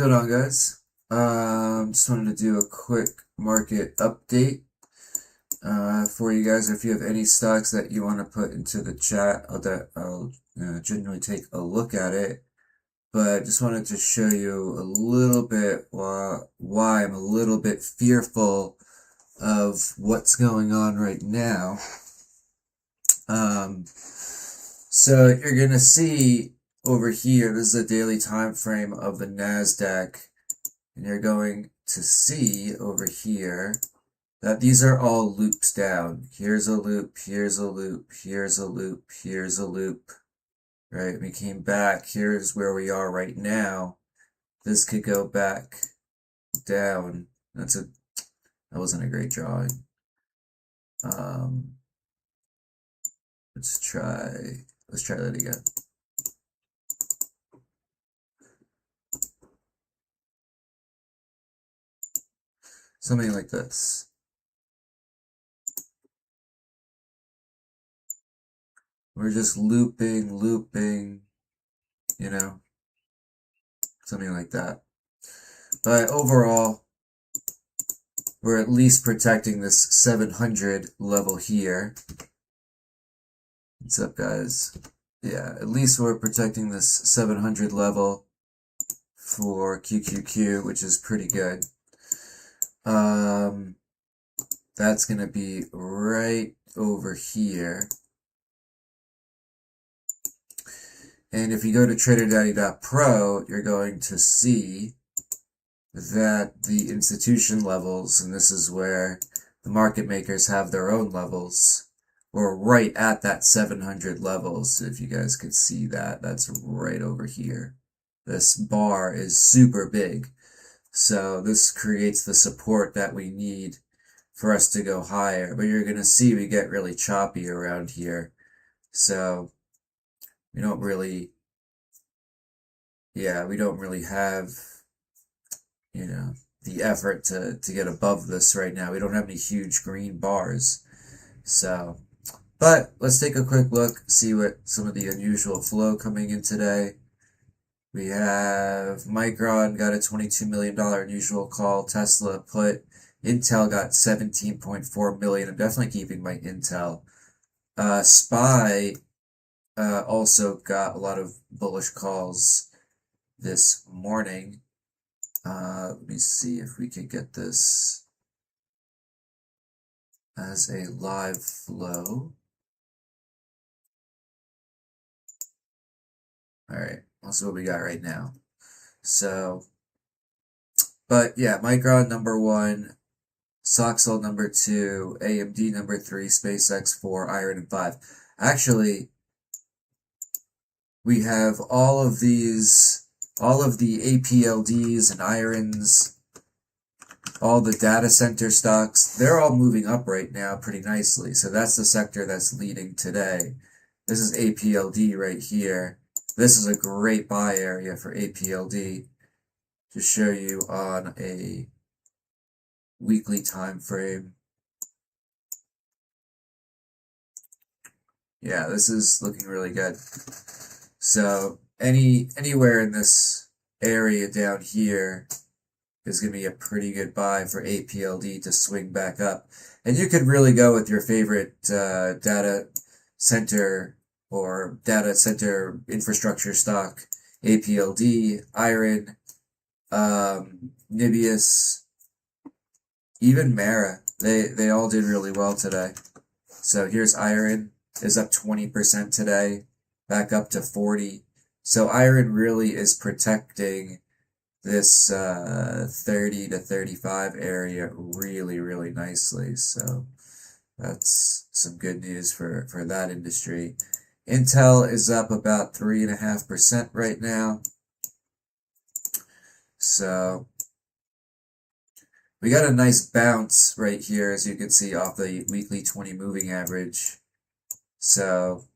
going on, guys? Just wanted to do a quick market update for you guys. If you have any stocks that you want to put into the chat, I'll generally take a look at it. But just wanted to show you a little bit why I'm a little bit fearful of what's going on right now. So you're gonna see over here, this is a daily time frame of the NASDAQ, and you're going to see over here that these are all loops down. Here's a loop, here's a loop, here's a loop, here's a loop, right? We came back, here's where we are right now. This could go back down. That wasn't a great drawing. Let's try that again. Something like this. We're just looping, you know, something like that. But overall, we're at least protecting this 700 level here. What's up, guys? Yeah, at least we're protecting this 700 level for QQQ, which is pretty good. That's going to be right over here. And if you go to TraderDaddy.pro, you're going to see that the institution levels, and this is where the market makers have their own levels, we're right at that 700 levels. So if you guys could see that, that's right over here. This bar is super big. So this creates the support that we need for us to go higher. But you're going to see we get really choppy around here. So we don't really have, the effort to get above this right now. We don't have any huge green bars. So, but let's take a quick look, see what some of the unusual flow coming in today. We have Micron got a $22 million unusual call. Tesla put. Intel got 17.4 million. I'm definitely keeping my Intel. SPY also got a lot of bullish calls this morning. Let me see if we can get this as a live flow. All right, let's see what we got right now. So, but yeah, Micron number 1, Soxel number 2, AMD number 3, SpaceX 4, Iron 5. Actually, we have all of the APLDs and irons, all the data center stocks, they're all moving up right now pretty nicely. So that's the sector that's leading today. This is APLD right here. This is a great buy area for APLD to show you on a weekly time frame. Yeah, this is looking really good. So anywhere in this area down here is going to be a pretty good buy for APLD to swing back up. And you could really go with your favorite data center or data center infrastructure stock, APLD, Iron, Nibius, even Mara. They all did really well today. So here's Iron, is up 20% today, back up to 40. So Iron really is protecting this 30 to 35 area really, really nicely. So that's some good news for that industry. Intel is up about 3.5% right now. So we got a nice bounce right here, as you can see, off the weekly 20 moving average. So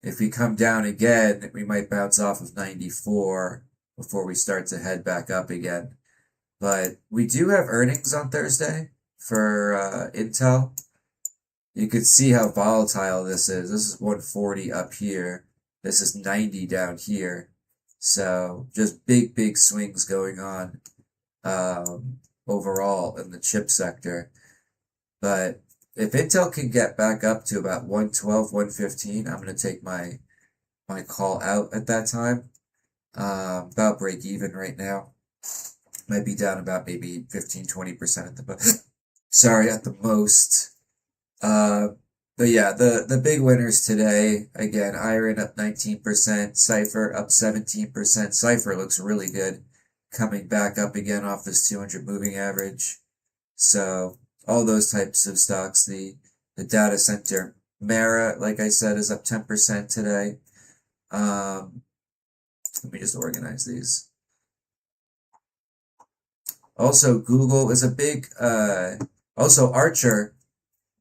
if we come down again, we might bounce off of 94 before we start to head back up again. But we do have earnings on Thursday for Intel. You could see how volatile this is. This is 140 up here. This is 90 down here. So just big swings going on overall in the chip sector. But if Intel can get back up to about 112, 115, I'm going to take my call out at that time. About break even right now. Might be down about maybe 15-20% at the sorry, at the most. But yeah, the big winners today, again, Iron up 19%, Cypher up 17%. Cypher looks really good, coming back up again off this 200 moving average. So all those types of stocks, the data center, Mara, like I said, is up 10% today. Let me just organize these. Also, Google is a big, also Archer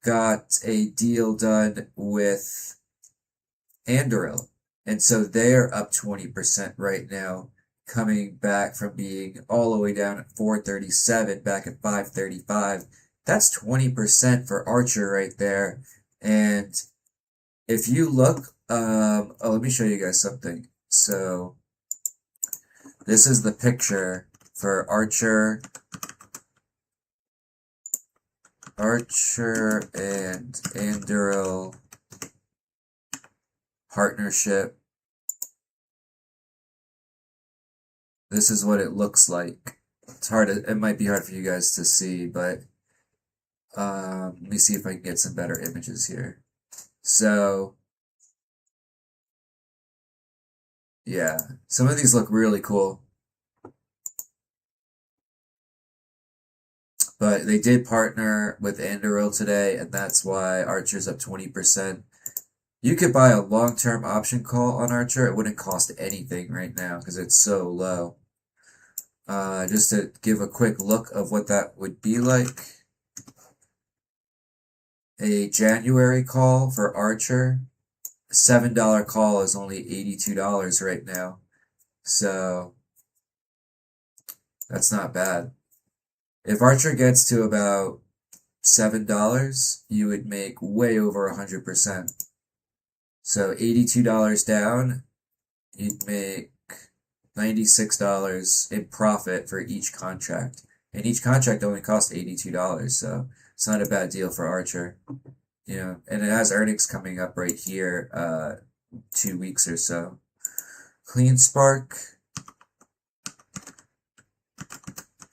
got a deal done with Anduril. And so they're up 20% right now, coming back from being all the way down at 437, back at 535. That's 20% for Archer right there. And if you look, let me show you guys something. So this is the picture for Archer and Anduril partnership. This is what it looks like. It's hard. It might be hard for you guys to see, but let me see if I can get some better images here. So yeah, some of these look really cool. But they did partner with Anduril today, and that's why Archer's up 20%. You could buy a long-term option call on Archer. It wouldn't cost anything right now because it's so low. Just to give a quick look of what that would be like. A January call for Archer, a $7 call is only $82 right now. So that's not bad. If Archer gets to about $7, you would make way over 100%. So $82 down, you'd make $96 in profit for each contract. And each contract only costs $82, so it's not a bad deal for Archer. You know, and it has earnings coming up right here, 2 weeks or so. CleanSpark.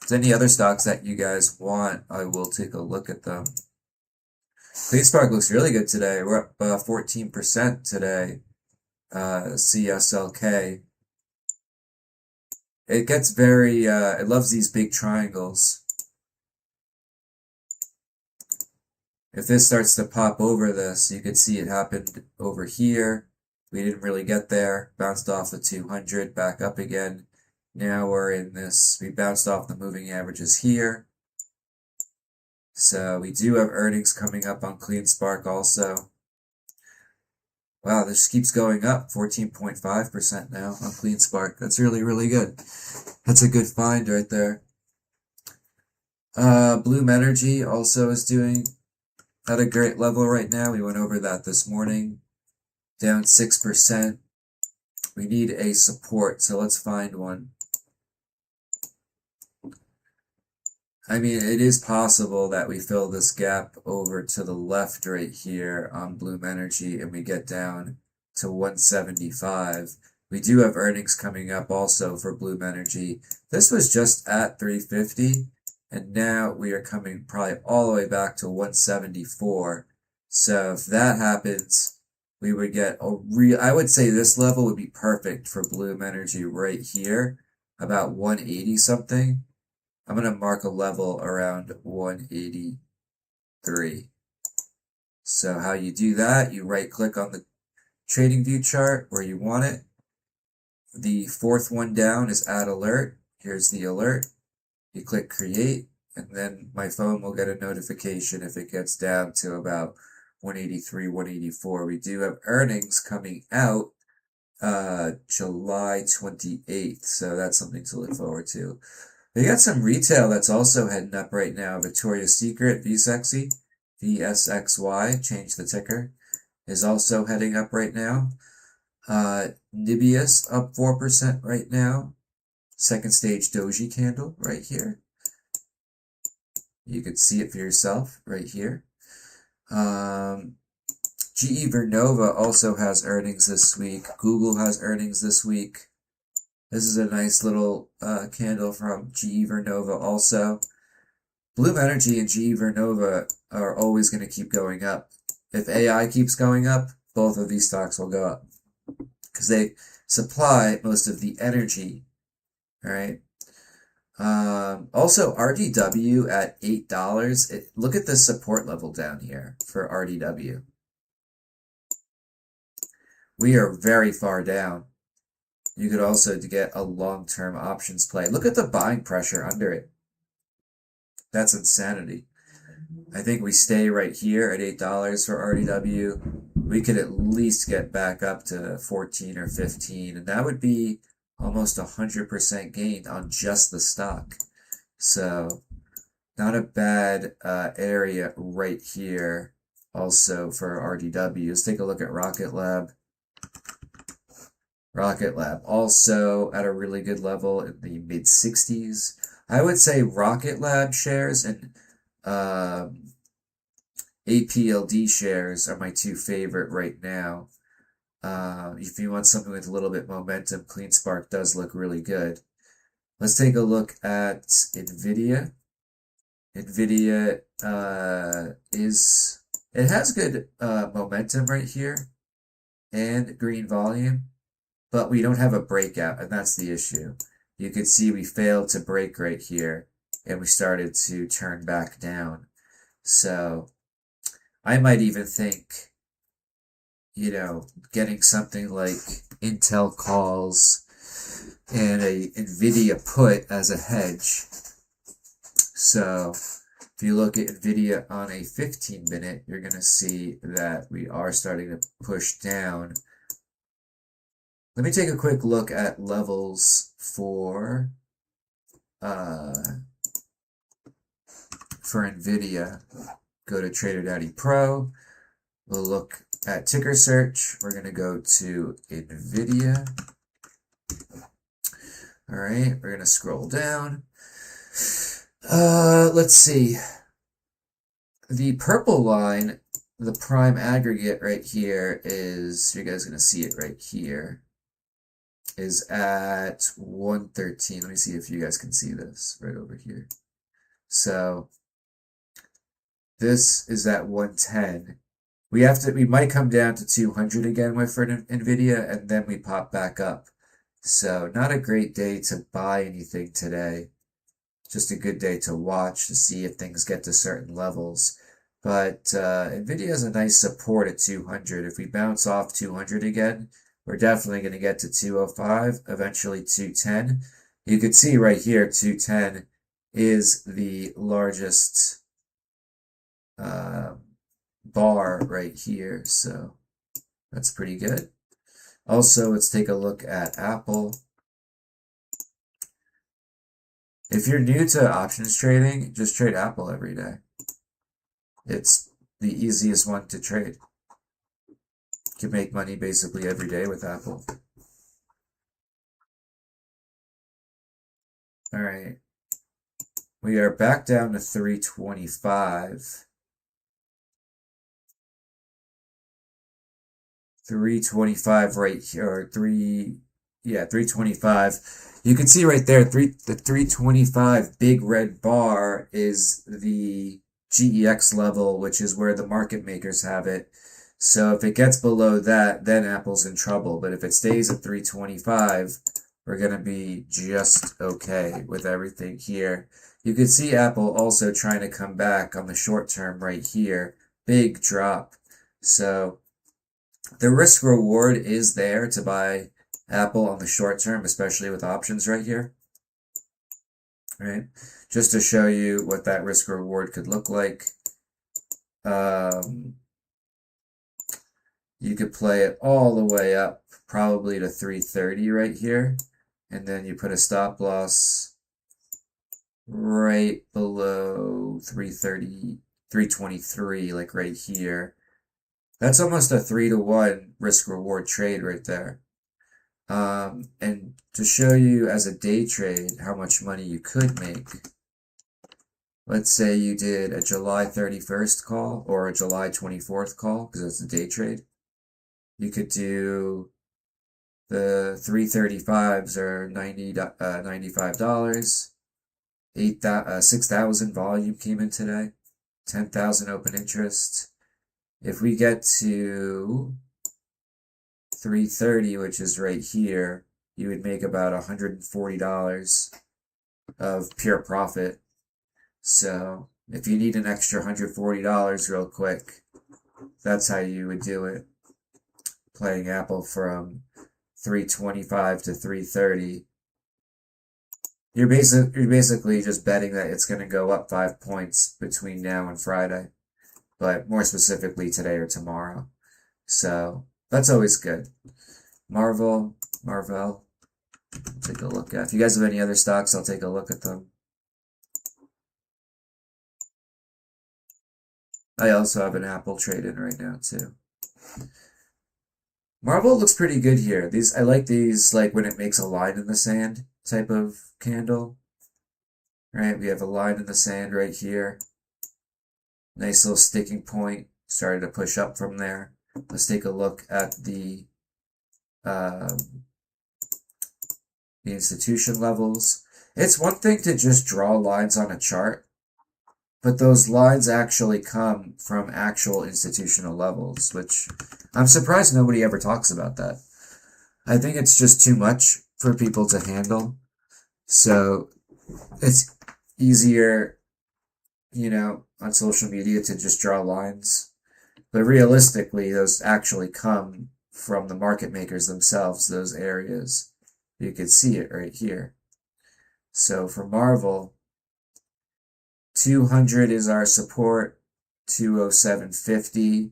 If there's any other stocks that you guys want, I will take a look at them. CleanSpark looks really good today. We're up 14% today. CSLK. It gets very, it loves these big triangles. If this starts to pop over this, you can see it happened over here. We didn't really get there. Bounced off the 200, back up again. Now we're in this, we bounced off the moving averages here. So we do have earnings coming up on CleanSpark also. Wow, this keeps going up, 14.5% now on CleanSpark. That's really, really good. That's a good find right there. Bloom Energy also is doing at a great level right now. We went over that this morning. Down 6%. We need a support, so let's find one. I mean, it is possible that we fill this gap over to the left right here on Bloom Energy and we get down to 175. We do have earnings coming up also for Bloom Energy. This was just at 350, and now we are coming probably all the way back to 174. So if that happens, we would get a I would say this level would be perfect for Bloom Energy right here, about 180 something. I'm going to mark a level around 183. So how you do that, you right click on the trading view chart where you want it. The fourth one down is add alert. Here's the alert. You click create, and then my phone will get a notification if it gets down to about 183, 184. We do have earnings coming out July 28th, so that's something to look forward to. We got some retail that's also heading up right now. Victoria's Secret, VSXY, VSXY, change the ticker, is also heading up right now. Nibius up 4% right now. Second stage doji candle right here. You could see it for yourself right here. GE Vernova also has earnings this week. Google has earnings this week. This is a nice little candle from GE Vernova also. Bloom Energy and GE Vernova are always going to keep going up. If AI keeps going up, both of these stocks will go up because they supply most of the energy. All right. Also, RDW at $8. Look at the support level down here for RDW. We are very far down. You could also get a long-term options play. Look at the buying pressure under it. That's insanity. I think we stay right here at $8 for RDW. We could at least get back up to 14 or 15, and that would be almost 100% gain on just the stock. So not a bad area right here also for RDW. Let's take a look at Rocket Lab. Rocket Lab also at a really good level in the mid 60s. I would say Rocket Lab shares and APLD shares are my two favorite right now. If you want something with a little bit momentum, CleanSpark does look really good. Let's take a look at NVIDIA. NVIDIA it has good momentum right here and green volume, but we don't have a breakout, and that's the issue. You can see we failed to break right here, and we started to turn back down. So I might even think, getting something like Intel calls and a NVIDIA put as a hedge. So if you look at NVIDIA on a 15-minute, you're going to see that we are starting to push down. Let me take a quick look at levels for NVIDIA. Go to TraderDaddy Pro. We'll look at ticker search. We're going to go to NVIDIA. All right, we're going to scroll down. Let's see. The purple line, the prime aggregate right here is, you guys are going to see it right here, is at 113. Let me see if you guys can see this right over here. So this is at 110. We might come down to 200 again with for NVIDIA, and then we pop back up. So not a great day to buy anything today. Just a good day to watch to see if things get to certain levels. But NVIDIA has a nice support at 200. If we bounce off 200 again, we're definitely going to get to 205, eventually 210. You can see right here, 210 is the largest bar right here. So that's pretty good. Also, let's take a look at Apple. If you're new to options trading, just trade Apple every day. It's the easiest one to trade. You can make money basically every day with Apple. All right. We are back down to 325. 325 right here, or 325. You can see right there, the 325 big red bar is the GEX level, which is where the market makers have it. So if it gets below that, then Apple's in trouble. But if it stays at 325, we're going to be just okay with everything here. You can see Apple also trying to come back on the short term right here. Big drop. So the risk reward is there to buy Apple on the short term, especially with options right here. All right, just to show you what that risk reward could look like. You could play it all the way up, probably to 330 right here, and then you put a stop loss right below 330, 323, like right here. That's almost a 3-to-1 risk reward trade right there. And to show you as a day trade how much money you could make, let's say you did a July 31st call or a July 24th call, because it's a day trade. You could do the 335s are $95. 6,000 volume came in today. 10,000 open interest. If we get to 330, which is right here, you would make about $140 of pure profit. So if you need an extra $140 real quick, that's how you would do it. Playing Apple from 325 to 330. You're basically just betting that it's going to go up 5 points between now and Friday, but more specifically today or tomorrow. So that's always good. Marvell, take a look at. If you guys have any other stocks, I'll take a look at them. I also have an Apple trade in right now too. Marvell looks pretty good here. I like these, like when it makes a line in the sand type of candle. Right, we have a line in the sand right here. Nice little sticking point. Started to push up from there. Let's take a look at the institution levels. It's one thing to just draw lines on a chart, but those lines actually come from actual institutional levels, which I'm surprised nobody ever talks about that. I think it's just too much for people to handle. So it's easier, on social media to just draw lines. But realistically, those actually come from the market makers themselves, those areas. You can see it right here. So for Marvell, 200 is our support, 207.50.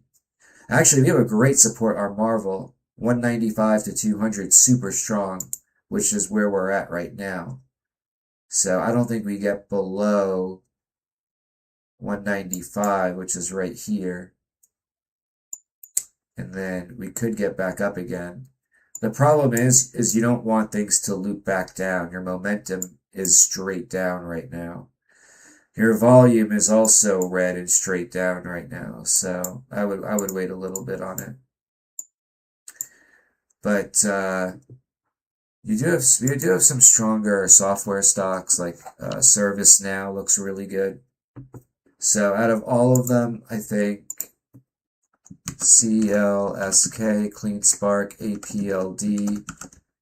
Actually, we have a great support on Marvell, 195 to 200, super strong, which is where we're at right now. So I don't think we get below 195, which is right here. And then we could get back up again. The problem is you don't want things to loop back down. Your momentum is straight down right now. Your volume is also red and straight down right now. So I would wait a little bit on it. But we do have some stronger software stocks, like ServiceNow looks really good. So out of all of them, I think CLSK, CleanSpark, APLD,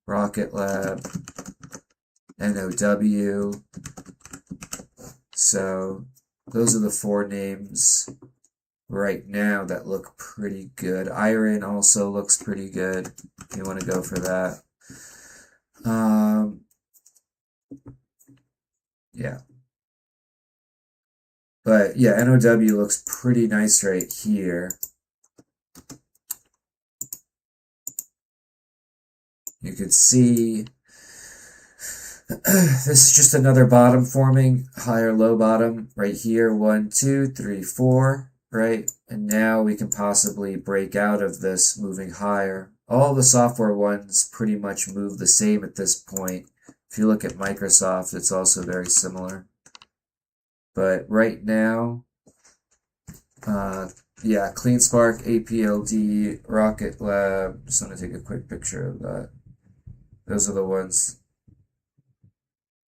Rocket Lab, NOW. So those are the 4 names right now that look pretty good. Iron also looks pretty good if you want to go for that. Yeah. But yeah, NOW looks pretty nice right here. You could see this is just another bottom forming, higher low bottom right here. 1, 2, 3, 4, right? And now we can possibly break out of this moving higher. All the software ones pretty much move the same at this point. If you look at Microsoft, it's also very similar. But right now, yeah, CleanSpark, APLD, Rocket Lab. Just want to take a quick picture of that. Those are the ones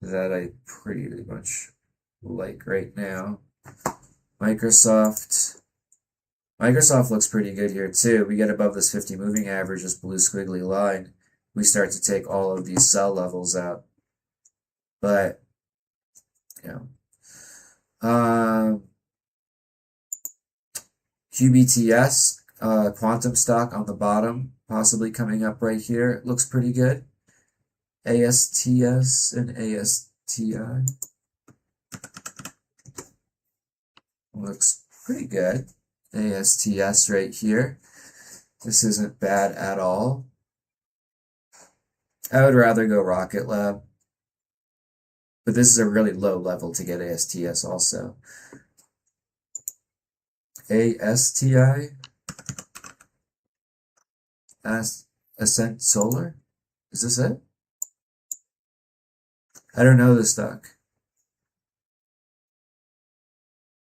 that I pretty much like right now. Microsoft looks pretty good here too. We get above this 50 moving average, this blue squiggly line. We start to take all of these sell levels out. But, QBTS, quantum stock on the bottom, possibly coming up right here. It looks pretty good. ASTS and ASTI. Looks pretty good. ASTS right here. This isn't bad at all. I would rather go Rocket Lab. But this is a really low level to get ASTS also. ASTI. Ascent Solar? Is this it? I don't know this stock.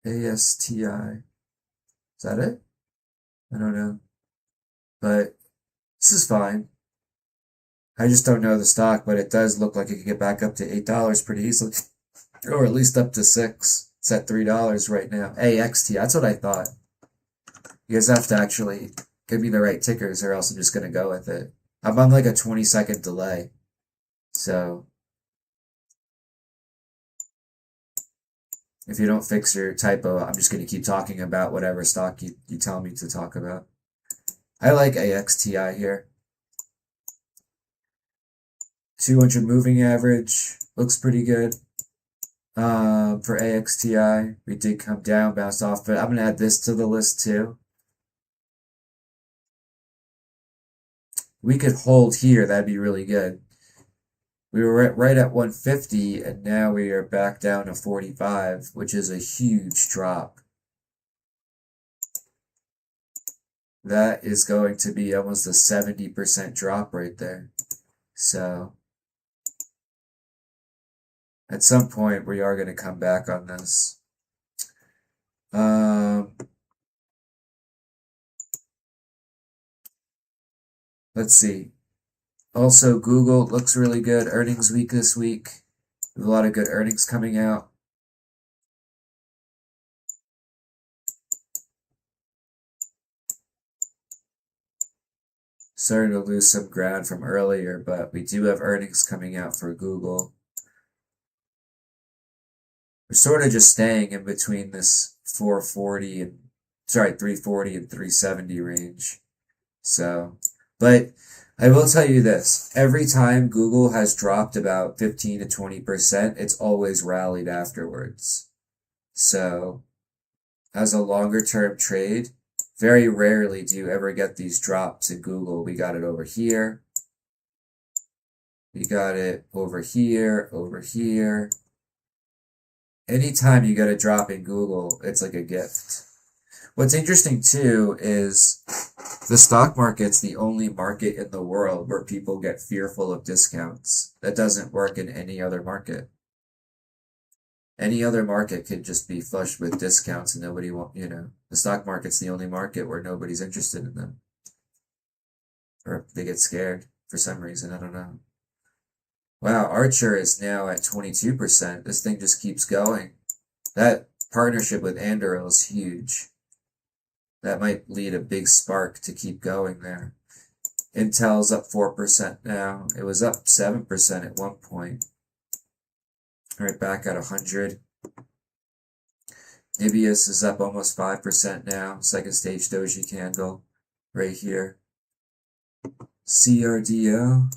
ASTI. Is that it? I don't know. But this is fine. I just don't know the stock, but it does look like it could get back up to $8 pretty easily. Or at least up to $6. It's at $3 right now. AXT, that's what I thought. You guys have to actually give me the right tickers or else I'm just going to go with it. I'm on like a 20-second delay. So if you don't fix your typo, I'm just going to keep talking about whatever stock you tell me to talk about. I like AXTI here. 200 moving average looks pretty good. For AXTI, we did come down, bounced off, but I'm going to add this to the list too. We could hold here, that'd be really good. We were right at 150, and now we are back down to 45, which is a huge drop. That is going to be almost a 70% drop right there. So at some point, we are going to come back on this. Let's see. Also, Google looks really good. Earnings week this week. There's a lot of good earnings coming out. Starting to lose some ground from earlier, but we do have earnings coming out for Google. We're sort of just staying in between this 340 and 370 range. So, but I will tell you this, every time Google has dropped about 15 to 20%, it's always rallied afterwards. So, as a longer term trade, very rarely do you ever get these drops in Google. We got it over here. We got it over here, over here. Anytime you get a drop in Google, it's like a gift. What's interesting too is the stock market's the only market in the world where people get fearful of discounts. That doesn't work in any other market. Any other market could just be flushed with discounts and nobody won't, the stock market's the only market where nobody's interested in them. Or they get scared for some reason, I don't know. Wow, Archer is now at 22%. This thing just keeps going. That partnership with Anduril is huge. That might lead a big spark to keep going there. Intel's up 4% now. It was up 7% at one point. Right back at 100. Nibius is up almost 5% now. Second stage doji candle right here. CRDO.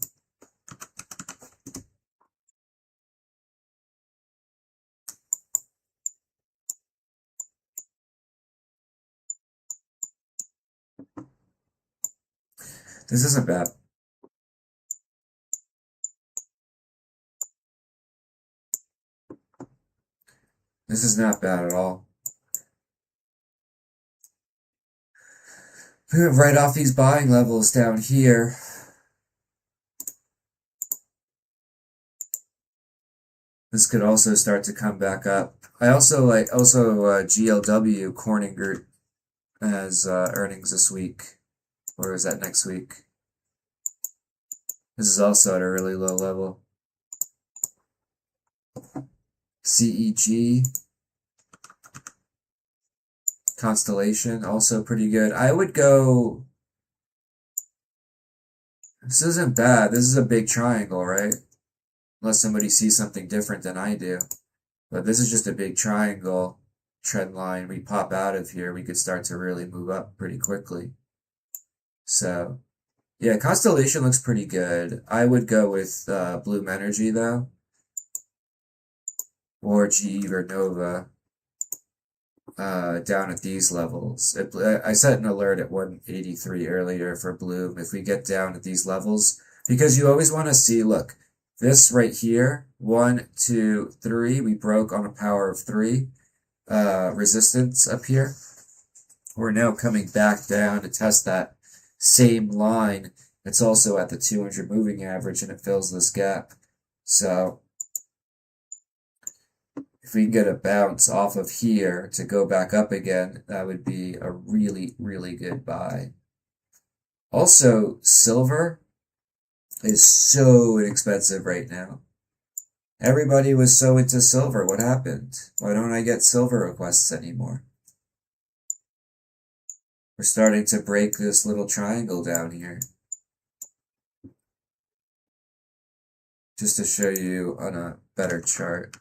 This isn't bad. This is not bad at all. Right off these buying levels down here. This could also start to come back up. I also like GLW Corning Group has earnings this week, or is that next week? This is also at a really low level. CEG Constellation also pretty good. I would go. This isn't bad. This is a big triangle, right? Unless somebody sees something different than I do. But this is just a big triangle trend line. We pop out of here, we could start to really move up pretty quickly. So, yeah, Constellation looks pretty good. I would go with Bloom Energy, though. Or GE Vernova. Down at these levels. I set an alert at 183 earlier for Bloom. If we get down at these levels, because you always want to see, look, this right here, 1, 2, 3, we broke on a power of 3 resistance up here. We're now coming back down to test that same line, it's also at the 200 moving average and it fills this gap. So if we can get a bounce off of here to go back up again, that would be a really, really good buy. Also, silver is so inexpensive right now. Everybody was so into silver. What happened? Why don't I get silver requests anymore? We're starting to break this little triangle down here. Just to show you on a better chart.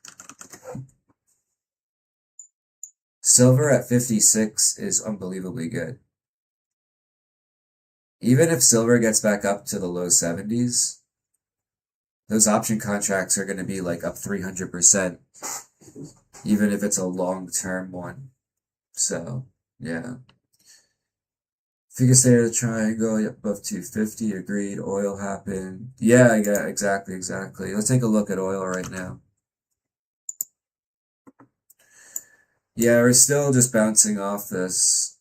Silver at 56 is unbelievably good. Even if silver gets back up to the low 70s, those option contracts are going to be like up 300%, even if it's a long-term one. So, yeah. If you can stay at a triangle, yep, above 250, agreed. Oil happened. Yeah, exactly. Let's take a look at oil right now. Yeah, we're still just bouncing off this.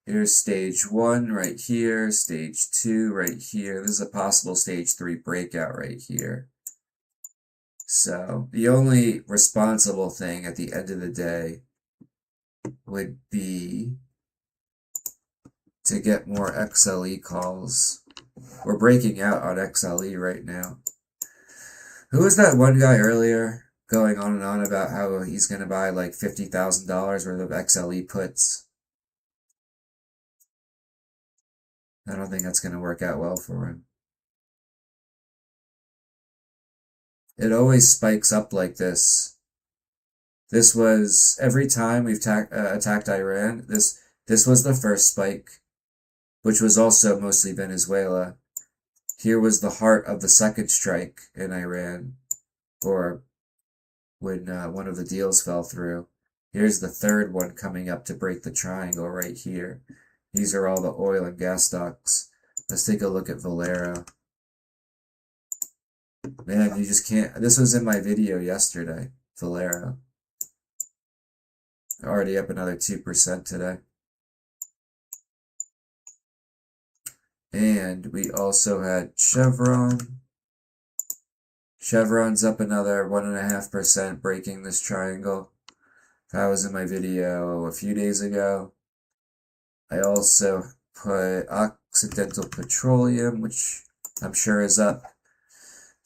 Here's stage 1 right here, stage 2 right here. This is a possible stage 3 breakout right here. So the only responsible thing at the end of the day would be to get more XLE calls. We're breaking out on XLE right now. Who was that one guy earlier going on and on about how he's going to buy like $50,000 worth of XLE puts? I don't think that's going to work out well for him. It always spikes up like this. This was, every time we've attacked Iran, this was the first spike, which was also mostly Venezuela. Here was the heart of the second strike in Iran, or when one of the deals fell through. Here's the third one coming up to break the triangle right here. These are all the oil and gas stocks. Let's take a look at Valero. Man, you just can't. This was in my video yesterday, Valero. Already up another 2% today. And we also had Chevron. Chevron's up another 1.5%, breaking this triangle. That was in my video a few days ago. I also put Occidental Petroleum, which I'm sure is up.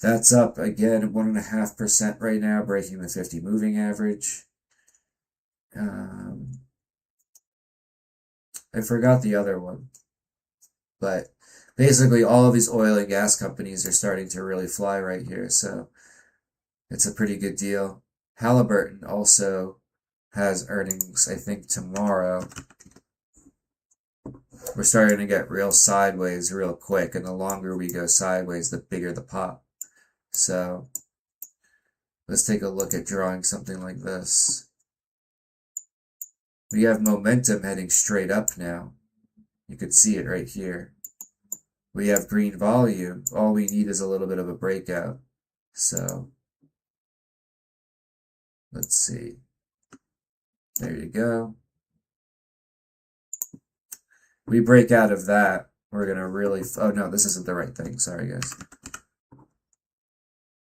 That's up again 1.5% right now, breaking the 50 moving average. I forgot the other one. But basically all of these oil and gas companies are starting to really fly right here, so it's a pretty good deal. Halliburton also has earnings, I think, tomorrow. We're starting to get real sideways real quick, and the longer we go sideways, the bigger the pop. So let's take a look at drawing something like this. We have momentum heading straight up now. You could see it right here. We have green volume. All we need is a little bit of a breakout. So let's see. There you go. We break out of that. We're going to really... Oh, no, this isn't the right thing. Sorry, guys.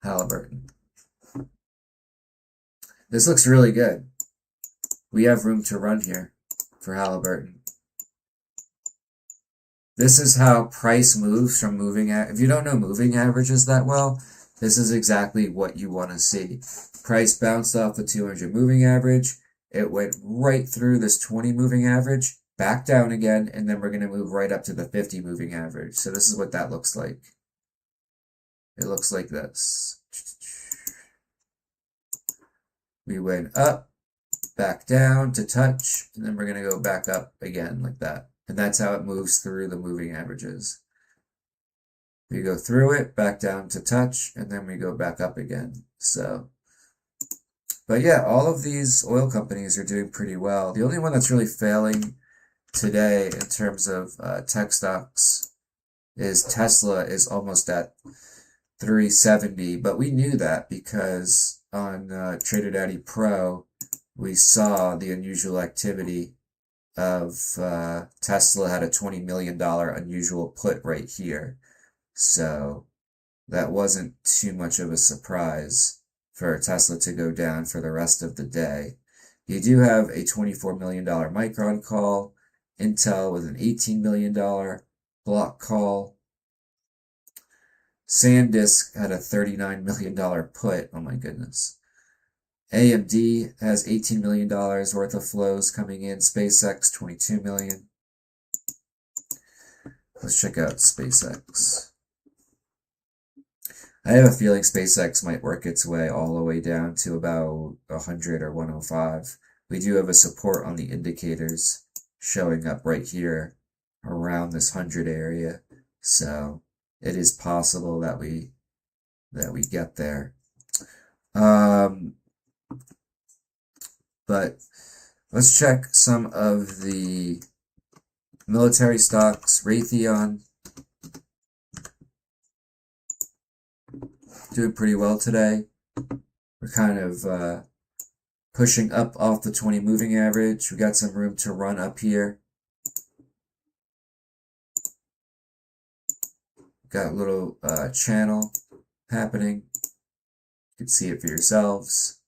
Halliburton. This looks really good. We have room to run here for Halliburton. This is how price moves from moving... If you don't know moving averages that well, this is exactly what you want to see. Price bounced off the 200 moving average. It went right through this 20 moving average, back down again, and then we're going to move right up to the 50 moving average. So this is what that looks like. It looks like this. We went up, back down to touch, and then we're going to go back up again like that. And that's how it moves through the moving averages. We go through it, back down to touch, and then we go back up again. So, but yeah, all of these oil companies are doing pretty well. The only one that's really failing today in terms of tech stocks is Tesla is almost at 370, but we knew that because on Trader Daddy Pro, we saw the unusual activity of Tesla had a $20 million unusual put right here. So that wasn't too much of a surprise for Tesla to go down for the rest of the day. You do have a $24 million Micron call, Intel with an $18 million block call. SanDisk had a $39 million put. Oh my goodness. AMD has $18 million worth of flows coming in. SpaceX, $22 million. Let's check out SpaceX. I have a feeling SpaceX might work its way all the way down to about 100 or 105. We do have a support on the indicators showing up right here around this 100 area. So it is possible that we get there. But let's check some of the military stocks. Raytheon doing pretty well today. We're kind of pushing up off the 20 moving average. We got some room to run up here. Got a little channel happening. You can see it for yourselves.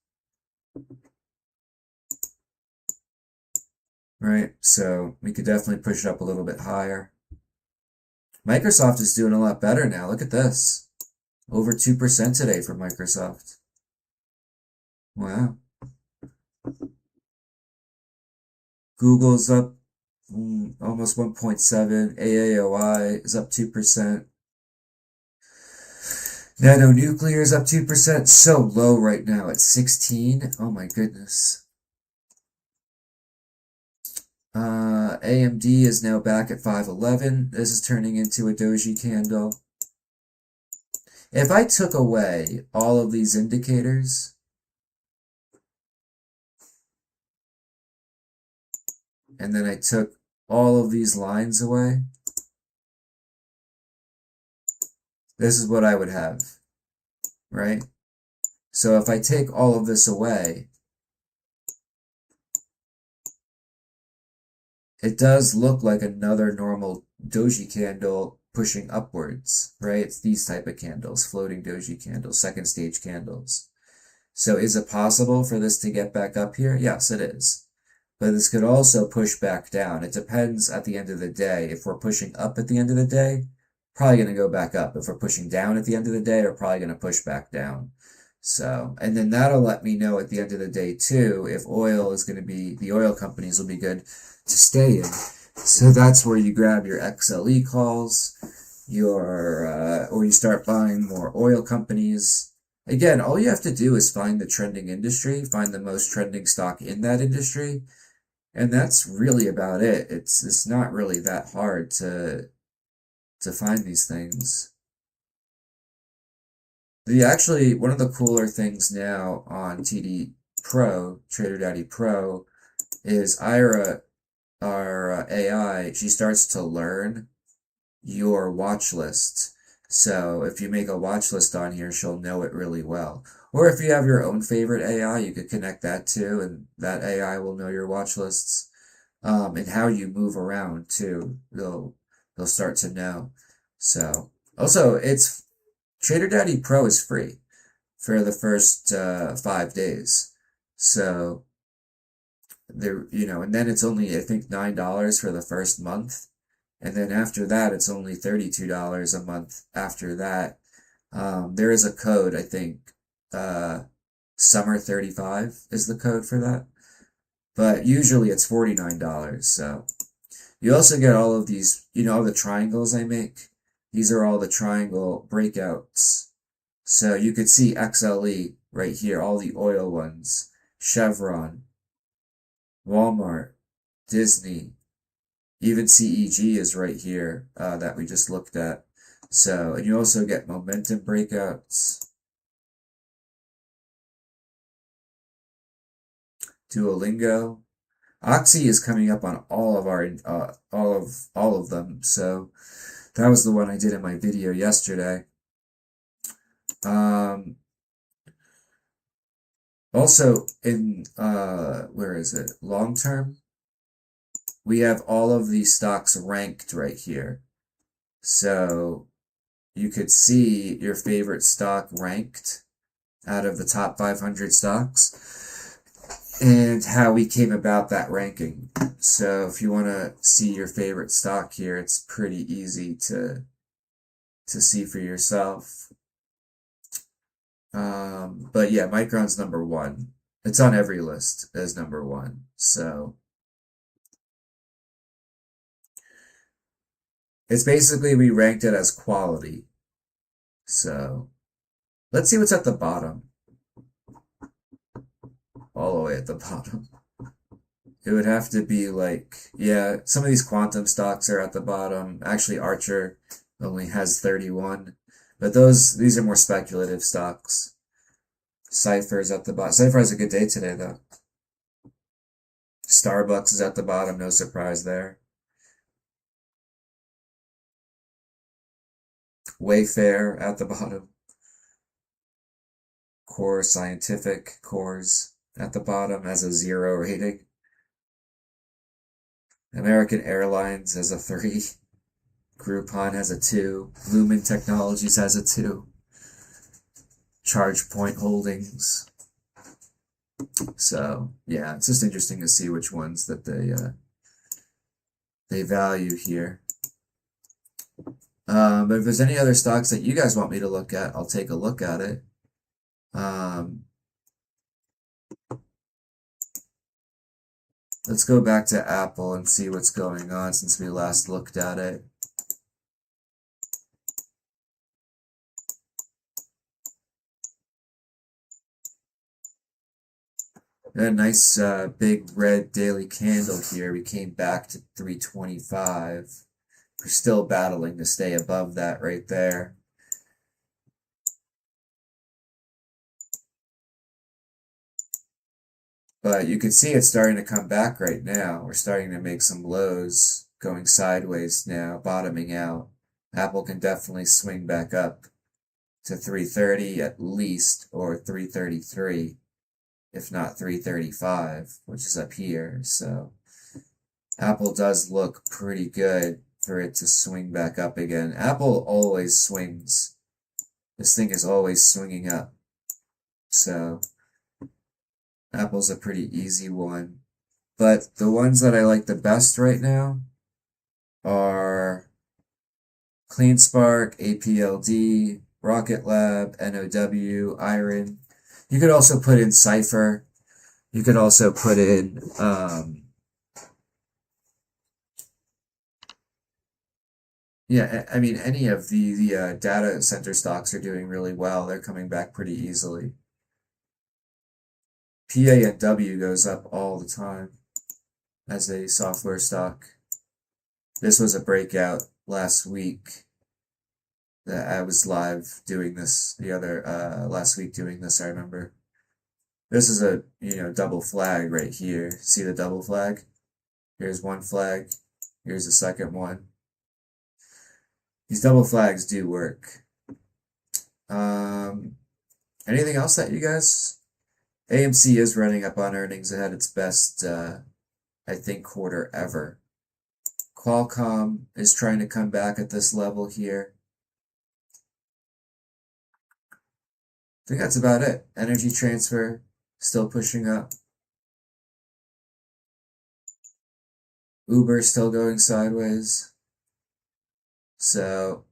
Right, so we could definitely push it up a little bit higher. Microsoft is doing a lot better now. Look at this. Over 2% today for Microsoft. Wow. Google's up almost 1.7. AAOI is up 2%. Nano Nuclear is up 2%. So low right now at 16. Oh my goodness. AMD is now back at 511. This is turning into a doji candle. If I took away all of these indicators, and then I took all of these lines away, this is what I would have, right? So if I take all of this away, it does look like another normal doji candle pushing upwards, right? It's these type of candles, floating doji candles, second stage candles. So is it possible for this to get back up here? Yes, it is. But this could also push back down. It depends at the end of the day. If we're pushing up at the end of the day, probably going to go back up. If we're pushing down at the end of the day, we're probably going to push back down. So, and then that'll let me know at the end of the day too, if oil is going to be, the oil companies will be good to stay in. So that's where you grab your XLE calls, or you start buying more oil companies. Again, all you have to do is find the trending industry, find the most trending stock in that industry, and that's really about it. It's not really that hard to find these things. Actually, one of the cooler things now on TD Pro, Trader Daddy Pro, is Ira, our AI, she starts to learn your watch list. So if you make a watch list on here, she'll know it really well. Or if you have your own favorite AI, you could connect that too, and that AI will know your watch lists. And how you move around too. They'll start to know. So also, it's Trader Daddy Pro is free for the first 5 days. So there, and then it's only, I think, $9 for the first month. And then after that, it's only $32 a month after that. There is a code, I think, Summer35 is the code for that. But usually it's $49. So you also get all of these, all the triangles I make. These are all the triangle breakouts. So you could see XLE right here, all the oil ones. Chevron, Walmart, Disney, even CEG is right here that we just looked at. So, and you also get momentum breakouts. Duolingo. Oxy is coming up on all of our all of them. So that was the one I did in my video yesterday. Also in where is it? Long term. we have all of these stocks ranked right here. So you could see your favorite stock ranked out of the top 500 stocks and how we came about that ranking. So if you want to see your favorite stock here, it's pretty easy to see for yourself. But yeah, Micron's number one. It's on every list as number one. So it's basically we ranked it as quality. So let's see what's at the bottom. All the way at the bottom. It would have to be like, yeah, some of these quantum stocks are at the bottom. Actually, Archer only has 31. But these are more speculative stocks. Cypher's at the bottom. Cypher has a good day today, though. Starbucks is at the bottom, no surprise there. Wayfair at the bottom. Core Scientific, Cores at the bottom has a 0 rating. American Airlines has a 3. Groupon has a 2. Lumen Technologies has a 2. ChargePoint Holdings. So yeah, it's just interesting to see which ones that they value here. But if there's any other stocks that you guys want me to look at, I'll take a look at it. Let's go back to Apple and see what's going on since we last looked at it. A nice big red daily candle here. We came back to 325. We're still battling to stay above that right there. But you can see it's starting to come back right now. We're starting to make some lows, going sideways now, bottoming out. Apple can definitely swing back up to 330 at least, or 333, if not 335, which is up here. So Apple does look pretty good for it to swing back up again. Apple always swings. This thing is always swinging up. So Apple's a pretty easy one. But the ones that I like the best right now are CleanSpark, APLD, Rocket Lab, NOW, Iron. You could also put in Cypher. You could also put in yeah, I mean, any of the data center stocks are doing really well. They're coming back pretty easily. PANW goes up all the time as a software stock. This was a breakout last week that I was live doing this last week doing this, I remember. This is a, double flag right here. See the double flag? Here's one flag. Here's the second one. These double flags do work. Anything else that you guys? AMC is running up on earnings. It had its best, I think, quarter ever. Qualcomm is trying to come back at this level here. I think that's about it. Energy Transfer still pushing up. Uber still going sideways. So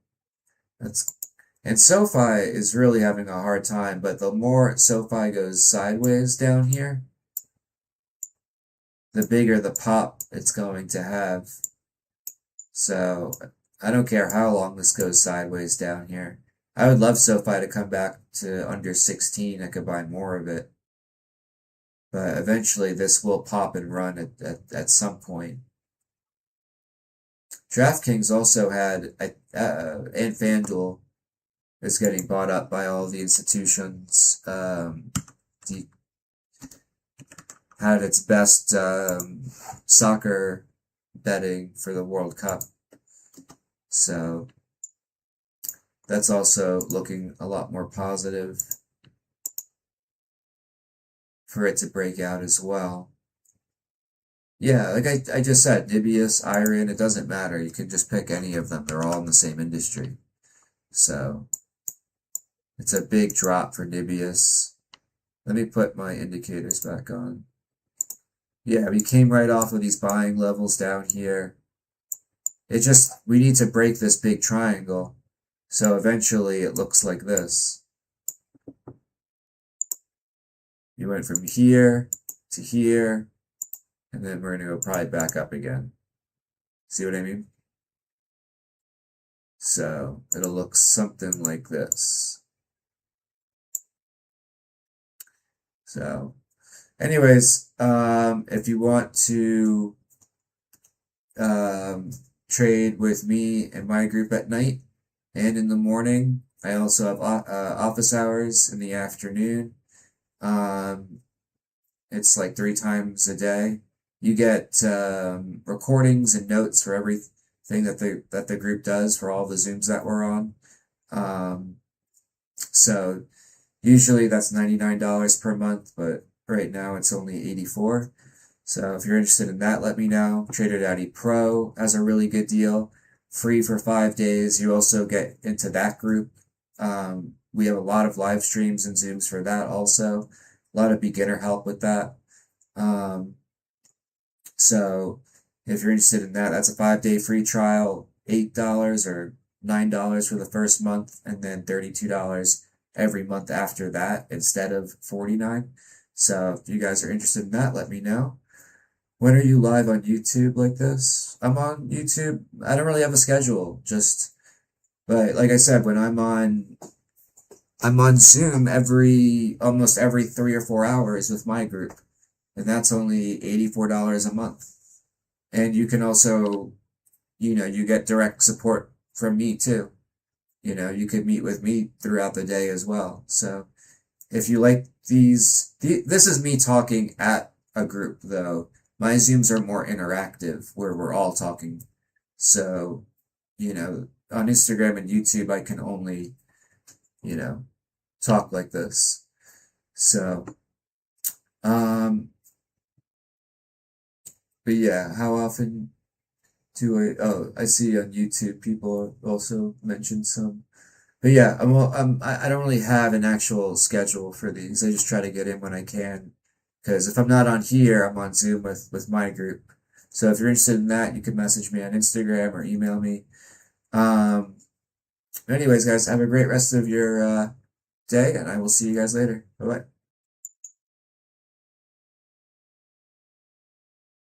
and SoFi is really having a hard time, but the more SoFi goes sideways down here, the bigger the pop it's going to have. So I don't care how long this goes sideways down here. I would love SoFi to come back to under 16. I could buy more of it. But eventually this will pop and run at some point. DraftKings also had, and FanDuel is getting bought up by all the institutions. Had its best soccer betting for the World Cup. So that's also looking a lot more positive for it to break out as well. Yeah, like I just said, Nibius, Iron, it doesn't matter. You can just pick any of them. They're all in the same industry. So it's a big drop for Nibius. Let me put my indicators back on. Yeah, we came right off of these buying levels down here. We need to break this big triangle. So eventually it looks like this. You went from here to here, and then we're going to go probably back up again. See what I mean? So it'll look something like this. So anyways, if you want to trade with me and my group at night and in the morning, I also have office hours in the afternoon. It's like 3 times a day. You get recordings and notes for everything that the group does for all the Zooms that we're on. So usually that's $99 per month, but right now it's only $84. So if you're interested in that, let me know. Trader Daddy Pro has a really good deal, free for 5 days. You also get into that group. We have a lot of live streams and Zooms for that also. A lot of beginner help with that. So if you're interested in that, that's a 5-day free trial, $8 or $9 for the first month, and then $32 every month after that instead of $49. So if you guys are interested in that, let me know. When are you live on YouTube like this? I'm on YouTube. I don't really have a schedule, but like I said, when I'm on Zoom almost every 3 or 4 hours with my group, and that's only $84 a month. And you can also, you get direct support from me too. You could meet with me throughout the day as well. So if you like this is me talking at a group though. My Zooms are more interactive where we're all talking. So, on Instagram and YouTube, I can only, talk like this. So, but yeah, how often I see on YouTube people also mention some. But yeah, I don't really have an actual schedule for these. I just try to get in when I can. Because if I'm not on here, I'm on Zoom with my group. So if you're interested in that, you can message me on Instagram or email me. Anyways, guys, have a great rest of your day, and I will see you guys later. Bye bye.